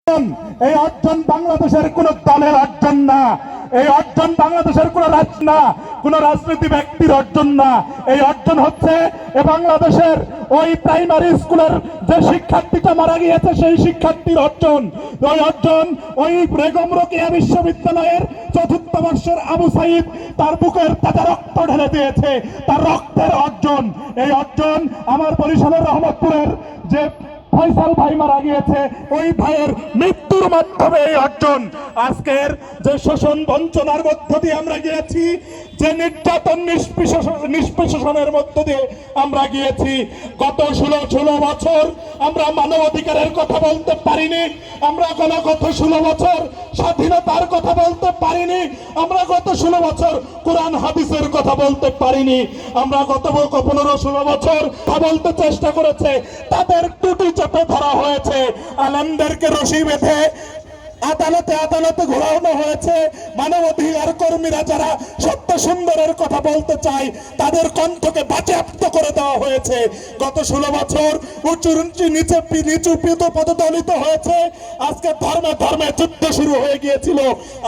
এই অর্জন বাংলাদেশের কোন দলের অর্জন না, এই অর্জন বাংলাদেশের কোন কোন রাজনীতি ব্যক্তির অর্জন না। এই অর্জন হচ্ছে বাংলাদেশের ওই প্রাইমারি স্কুলের যে শিক্ষার্থীটা মারা গিয়েছে সেই শিক্ষার্থীর অর্জন। ওই অর্জন ওই বেগম রোকেয়া বিশ্ববিদ্যালয়ের চতুর্থ বর্ষের আবু সাইদ তার বুকের তাজা রক্ত ঢেলে দিয়েছে, তার রক্তের অর্জন। এই অর্জন আমার বরিশালের রহমতপুরের যে ফয়সাল ভাই মারা গিয়েছে ওই ভাইয়ের মৃত্যুর মাধ্যমে এই অর্জন। আজকের যে শোষণ বঞ্চনার মধ্য দিয়ে আমরা গিয়েছি, যে নির্যাতন নিষ্পেষণের মধ্য দিয়ে আমরা গিয়েছি, গত 16 বছর আমরা মানবাধিকারের কথা বলতে পারিনি, আমরা গত 16 বছর স্বাধীনতার কথা বলতে পারিনি, আমরা গত 16 বছর কোরআন হাদিসের কথা বলতে পারিনি, আমরা গত 15-16 বছর কথা বলতে চেষ্টা করেছে, তাদের টুটি চেপে ধরা হয়েছে, আলেমদেরকে রশি বেঁধে আদালতে ঘোরানো হয়েছে। মানবাধিকার কর্মীরা যারা সত্য সুন্দরের কথা বলতে চায় তাদের কণ্ঠকে বাজেয়াপ্ত করে দেওয়া হয়েছে। গত 16 বছর উঁচু নিচু পদদলিত হয়েছে। আজকে ধর্মে যুদ্ধ শুরু হয়ে গিয়েছিল।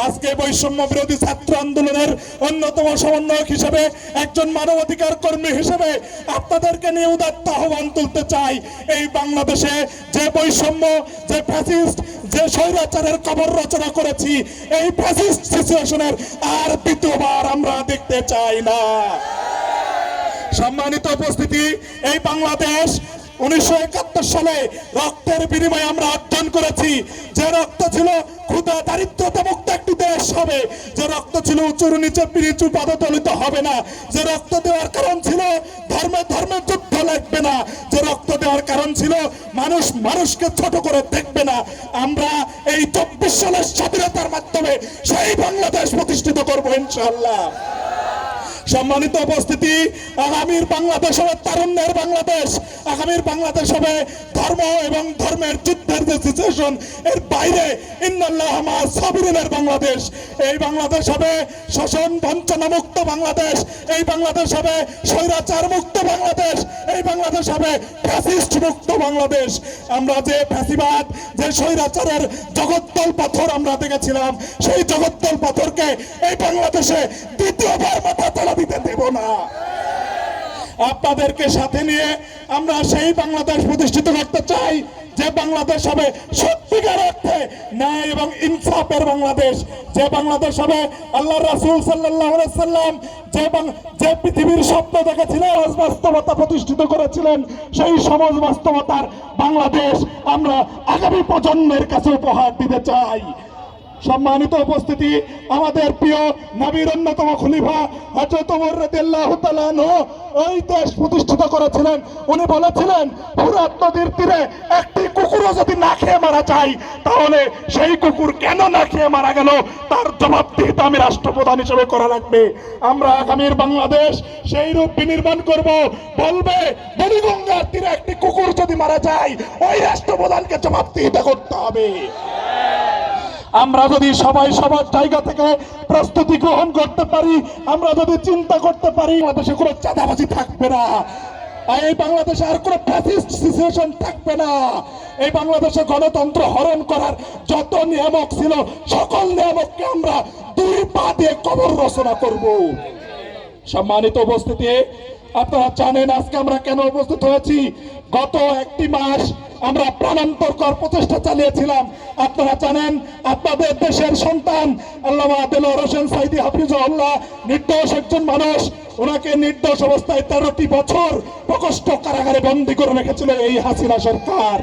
আজকে বৈষম্য বিরোধী ছাত্র আন্দোলনের অন্যতম সমন্বয়ক হিসেবে, একজন মানবাধিকার কর্মী হিসেবে আপনাদেরকে নিয়ে উদাত্ত আহ্বান তুলতে চাই। এই বাংলাদেশে যে বৈষম্য, যে ফ্যাসিস্ট, যে স্বৈরাচারের কবর রচনা করেছি, এই ফ্যাসিস্ট সিচুয়েশনের আর দ্বিতীয়বার আমরা দেখতে চাই না। সম্মানিত উপস্থিতি, এই বাংলাদেশ 1971 সালে রক্তের বিনিময়ে আমরা অর্জন করেছি। যে রক্ত ছিল ক্ষুধা দারিদ্রতা মুক্ত একটি দেশ হবে, যে রক্ত ছিল উঁচু নিচু পদদলিত হবে না, যে রক্ত দেওয়ার কারণ ছিল ধর্মে যুদ্ধ লাগবে না, যে রক্ত দেওয়ার কারণ ছিল মানুষকে ছোট করে দেখবে না। আমরা এই 24 সালের স্বাধীনতার মাধ্যমে সেই বাংলাদেশ প্রতিষ্ঠিত করবো ইনশাআল্লাহ। সম্মানিত উপস্থিতি, আগামীর বাংলাদেশ হবে তারুণ্যের বাংলাদেশ, আগামীর বাংলাদেশ হবে ধর্ম এবং ধর্মের যুদ্ধের যে সিচুয়েশন এর বাইরে ইন্নাল্লাহ মা সাবিরিনের বাংলাদেশ। এই বাংলাদেশ হবে শোষণ বঞ্চনা মুক্ত বাংলাদেশ, এই বাংলাদেশ হবে স্বৈরাচার মুক্ত বাংলাদেশ, এই বাংলাদেশ হবে ফ্যাসিস্ট মুক্ত বাংলাদেশ। আমরা যে ফ্যাসিবাদ, যে স্বৈরাচারের জগদ্দল পাথর আমরা দেখেছিলাম, সেই জগদ্দল পাথরকে এই বাংলাদেশে দ্বিতীয়বার মাথা তোলা দিতে দেব না। আপনাদেরকে সাথে নিয়ে আমরা সেই বাংলাদেশ প্রতিষ্ঠিত করতে চাই, যে বাংলাদেশ হবে সত্যিকার অর্থে ন্যায় এবং ইনসাফের বাংলাদেশ, যে বাংলাদেশ হবে আল্লাহ রাসূল সাল্লাল্লাহু আলাইহি সাল্লাম যে পৃথিবীর স্বপ্ন দেখেছিলেন, বাস্তবতা প্রতিষ্ঠিত করেছিলেন, সেই সমাজ বাস্তবতার বাংলাদেশ আমরা আগামী প্রজন্মের কাছে উপহার দিতে চাই। সম্মানিত উপস্থিতি, আমাদের প্রিয় নবীর অন্যতম খলিফা হযরত ওমর রাদিয়াল্লাহু তাআলা আনহু এই দেশ প্রতিষ্ঠিত করেছিলেন। উনি বলেছিলেন, ফুরাত নদীর তীরে একটি কুকুরও যদি না খেয়ে মারা যায়, তাহলে সেই কুকুর কেন না খেয়ে মারা গেল তার জবাবদিহিতা আমি রাষ্ট্রপ্রধান হিসেবে করা লাগবে। আমরা আগামীর বাংলাদেশ সেই রূপ বিনির্মাণ করব, বলবে বুড়িগঙ্গার তীরে একটি কুকুর যদি মারা যায় ওই রাষ্ট্রপ্রধানকে জবাবদিহিতা করতে হবে। আমরা যদি সবাই সবার জায়গা থেকে প্রস্তুতি গ্রহণ করতে পারি, আমরা যদি চিন্তা করতে পারি, বাংলাদেশে কোনো চাঁদাবাজি থাকবে না, এই বাংলাদেশে আর কোনো ফ্যাসিস্ট সিচুয়েশন থাকবে না, এই বাংলাদেশে গণতন্ত্র হরণ করার যত নিয়ামক ছিল সকল নিয়ামককে আমরা 2 পা দিয়ে কবর রচনা করব। সম্মানিত উপস্থিতি, আপনারা জানেন আজকে আমরা কেন উপস্থিত হয়েছি। গত 1 মাস আমরা প্রাণান্তকর প্রচেষ্টা চালিয়েছিলাম। আপনারা জানেন, আপনাদের দেশের সন্তান আল্লামা দেলোয়ার হোসেন সাঈদী হাফিজাহুল্লাহ নির্দোষ একজন মানুষ, ওনাকে নির্দোষ অবস্থায় 13টি বছর প্রকোষ্ঠ কারাগারে বন্দী করে রেখেছিল এই হাসিনা সরকার।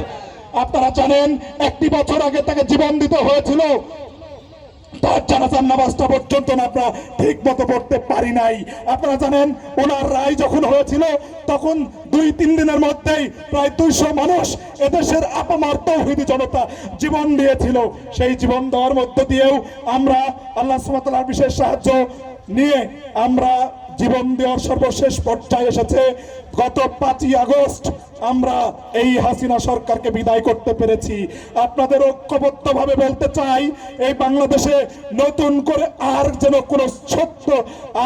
আপনারা জানেন 1 বছর আগে তাকে জীবন দিতে হয়েছিল। তার জানাজার নামাজটা পর্যন্ত আমরা ঠিক মতো পড়তে পারি নাই। আপনারা জানেন, ওনার রায় যখন হয়েছিল তখন 2-3 দিনের মধ্যেই প্রায় 200 মানুষ এদেশের আপামার তৌহিদি জনতা জীবন দিয়েছিল। সেই জীবন দেওয়ার মধ্য দিয়েও আমরা আল্লাহ সুবহানাহু ওয়া তাআলার বিশেষ সাহায্য নিয়ে আমরা জীবন দেওয়ার সর্বশেষ পর্যায়ে এসেছে। গত 5ই আগস্ট আমরা এই হাসিনা সরকারকে বিদায় করতে পেরেছি। আপনাদের ঐক্যবদ্ধভাবে বলতে চাই, এই বাংলাদেশে নতুন করে আর যেন কোনো সত্য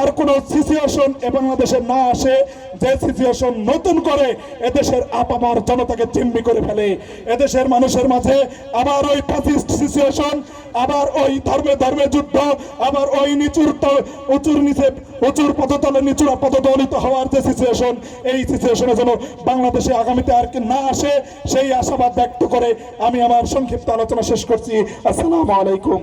আর কোনো সিচুয়েশন এ বাংলাদেশে না আসে, যে সিচুয়েশন নতুন করে এদেশের আপামার জনতাকে জিম্মি করে ফেলে, এদেশের মানুষের মাঝে আবার ওই ফ্যাসিস্ট সিচুয়েশন, আবার ওই ধর্মে ধর্মে যুদ্ধ, আবার ওই উঁচুর পদতলে নিচুরা পদদলিত হওয়ার যে সিচুয়েশন, এই সিচুয়েশনে যেন বাংলাদেশে আগামীতে আর কি না আসে, সেই আশাবাদ ব্যক্ত করে আমি আমার সংক্ষিপ্ত আলোচনা শেষ করছি। আসসালামু আলাইকুম।